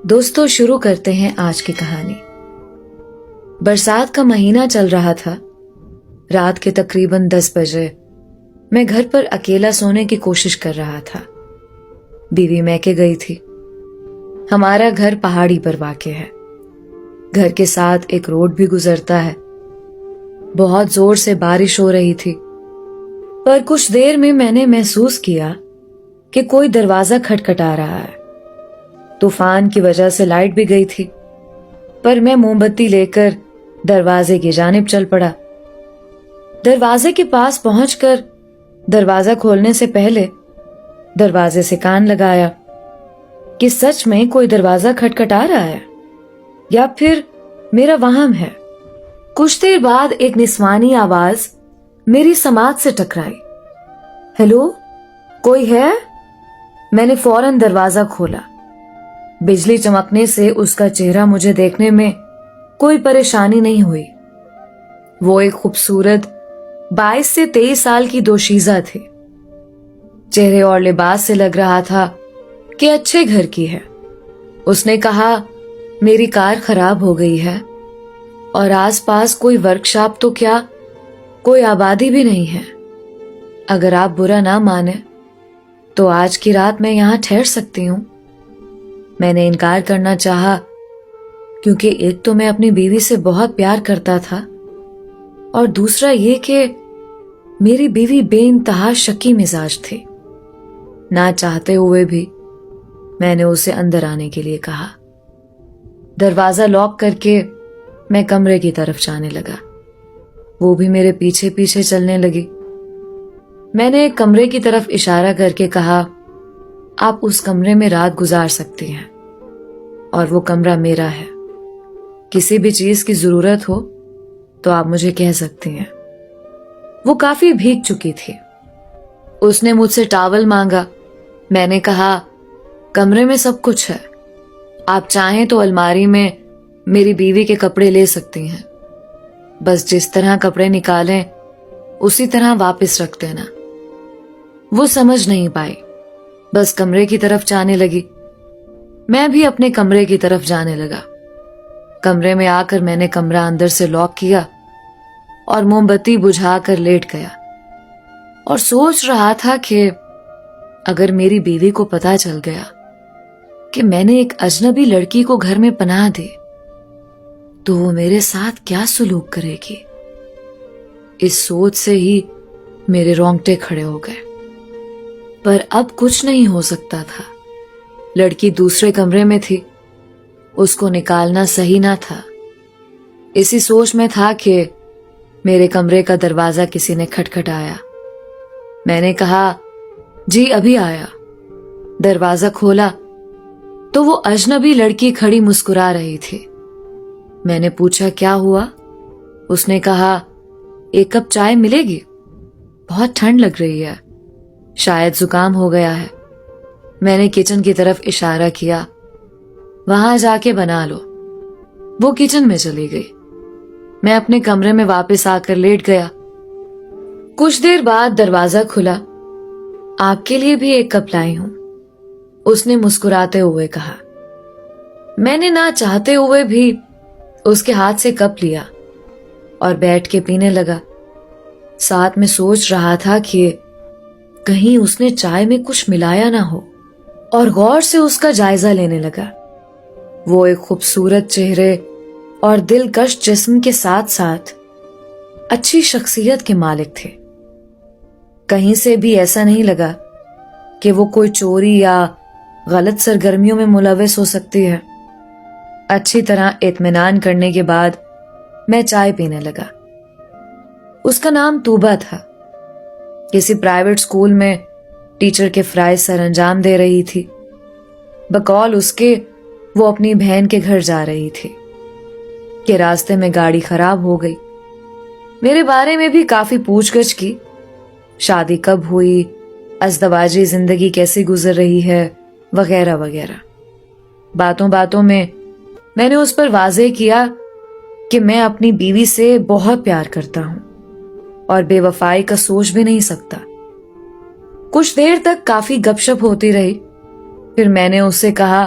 دوستو شروع کرتے ہیں آج کی کہانی۔ برسات کا مہینہ چل رہا تھا۔ رات کے تقریباً 10 بجے میں گھر پر اکیلا سونے کی کوشش کر رہا تھا۔ بیوی میکے گئی تھی۔ ہمارا گھر پہاڑی پر واقع ہے۔ گھر کے ساتھ ایک روڈ بھی گزرتا ہے۔ بہت زور سے بارش ہو رہی تھی، پر کچھ دیر میں نے محسوس کیا کہ کوئی دروازہ کھٹکھٹا رہا ہے۔ طوفان کی وجہ سے لائٹ بھی گئی تھی، پر میں موم بتی لے کر دروازے کی جانب چل پڑا۔ دروازے کے پاس پہنچ کر دروازہ کھولنے سے پہلے دروازے سے کان لگایا کہ سچ میں کوئی دروازہ کھٹکھٹا رہا ہے یا پھر میرا وہم ہے۔ کچھ دیر بعد ایک نسوانی آواز میری سماعت سے ٹکرائی۔ ہیلو، کوئی ہے؟ میں نے فوراً دروازہ کھولا۔ بجلی چمکنے سے اس کا چہرہ مجھے دیکھنے میں کوئی پریشانی نہیں ہوئی۔ وہ ایک خوبصورت 22 سے 23 سال کی دوشیزہ تھی۔ چہرے اور لباس سے لگ رہا تھا کہ اچھے گھر کی ہے۔ اس نے کہا، میری کار خراب ہو گئی ہے اور آس پاس کوئی ورکشاپ تو کیا کوئی آبادی بھی نہیں ہے۔ اگر آپ برا نہ مانیں تو آج کی رات میں یہاں ٹھہر سکتی ہوں۔ میں نے انکار کرنا چاہا، کیونکہ ایک تو میں اپنی بیوی سے بہت پیار کرتا تھا اور دوسرا یہ کہ میری بیوی بے انتہا شکی مزاج تھی۔ نہ چاہتے ہوئے بھی میں نے اسے اندر آنے کے لیے کہا۔ دروازہ لاک کر کے میں کمرے کی طرف جانے لگا۔ وہ بھی میرے پیچھے پیچھے چلنے لگی۔ میں نے ایک کمرے کی طرف اشارہ کر کے کہا، آپ اس کمرے میں رات گزار سکتی ہیں اور وہ کمرہ میرا ہے۔ کسی بھی چیز کی ضرورت ہو تو آپ مجھے کہہ سکتی ہیں۔ وہ کافی بھیگ چکی تھی۔ اس نے مجھ سے ٹاول مانگا۔ میں نے کہا، کمرے میں سب کچھ ہے، آپ چاہیں تو الماری میں میری بیوی کے کپڑے لے سکتی ہیں، بس جس طرح کپڑے نکالیں اسی طرح واپس رکھ دینا۔ وہ سمجھ نہیں پائی، بس کمرے کی طرف جانے لگی۔ میں بھی اپنے کمرے کی طرف جانے لگا۔ کمرے میں آ کر میں نے کمرہ اندر سے لاک کیا اور موم بتی بجھا کر لیٹ گیا اور سوچ رہا تھا کہ اگر میری بیوی کو پتہ چل گیا کہ میں نے ایک اجنبی لڑکی کو گھر میں پناہ دی تو وہ میرے ساتھ کیا سلوک کرے گی۔ اس سوچ سے ہی میرے رونگٹے کھڑے ہو گئے، پر اب کچھ نہیں ہو سکتا تھا۔ لڑکی دوسرے کمرے میں تھی، اس کو نکالنا صحیح نہ تھا۔ اسی سوچ میں تھا کہ میرے کمرے کا دروازہ کسی نے کھٹکھٹایا۔ میں نے کہا، جی ابھی آیا۔ دروازہ کھولا تو وہ اجنبی لڑکی کھڑی مسکرا رہی تھی۔ میں نے پوچھا، کیا ہوا؟ اس نے کہا، ایک کپ چائے ملے گی؟ بہت ٹھنڈ لگ رہی ہے، شاید زکام ہو گیا ہے۔ میں نے کچن کی طرف اشارہ کیا، وہاں جا کے بنا لو۔ وہ کچن میں چلی گئی۔ میں اپنے کمرے میں واپس آ کر لیٹ گیا۔ کچھ دیر بعد دروازہ کھلا۔ آپ کے لیے بھی ایک کپ لائی ہوں، اس نے مسکراتے ہوئے کہا۔ میں نے نہ چاہتے ہوئے بھی اس کے ہاتھ سے کپ لیا اور بیٹھ کے پینے لگا۔ ساتھ میں سوچ رہا تھا کہ کہیں اس نے چائے میں کچھ ملایا نہ ہو، اور غور سے اس کا جائزہ لینے لگا۔ وہ ایک خوبصورت چہرے اور دلکش جسم کے ساتھ ساتھ اچھی شخصیت کے مالک تھے۔ کہیں سے بھی ایسا نہیں لگا کہ وہ کوئی چوری یا غلط سرگرمیوں میں ملوث ہو سکتی ہے۔ اچھی طرح اطمینان کرنے کے بعد میں چائے پینے لگا۔ اس کا نام طوبہ تھا۔ کسی پرائیویٹ اسکول میں ٹیچر کے فرائض سر انجام دے رہی تھی۔ بقول اس کے وہ اپنی بہن کے گھر جا رہی تھی کہ راستے میں گاڑی خراب ہو گئی۔ میرے بارے میں بھی کافی پوچھ گچھ کی، شادی کب ہوئی، ازدواجی زندگی کیسی گزر رہی ہے، وغیرہ وغیرہ۔ باتوں باتوں میں نے اس پر واضح کیا کہ میں اپنی بیوی سے بہت پیار کرتا ہوں اور بے وفائی کا سوچ بھی نہیں سکتا۔ کچھ دیر تک کافی گپ شپ ہوتی رہی۔ پھر میں نے اس سے کہا،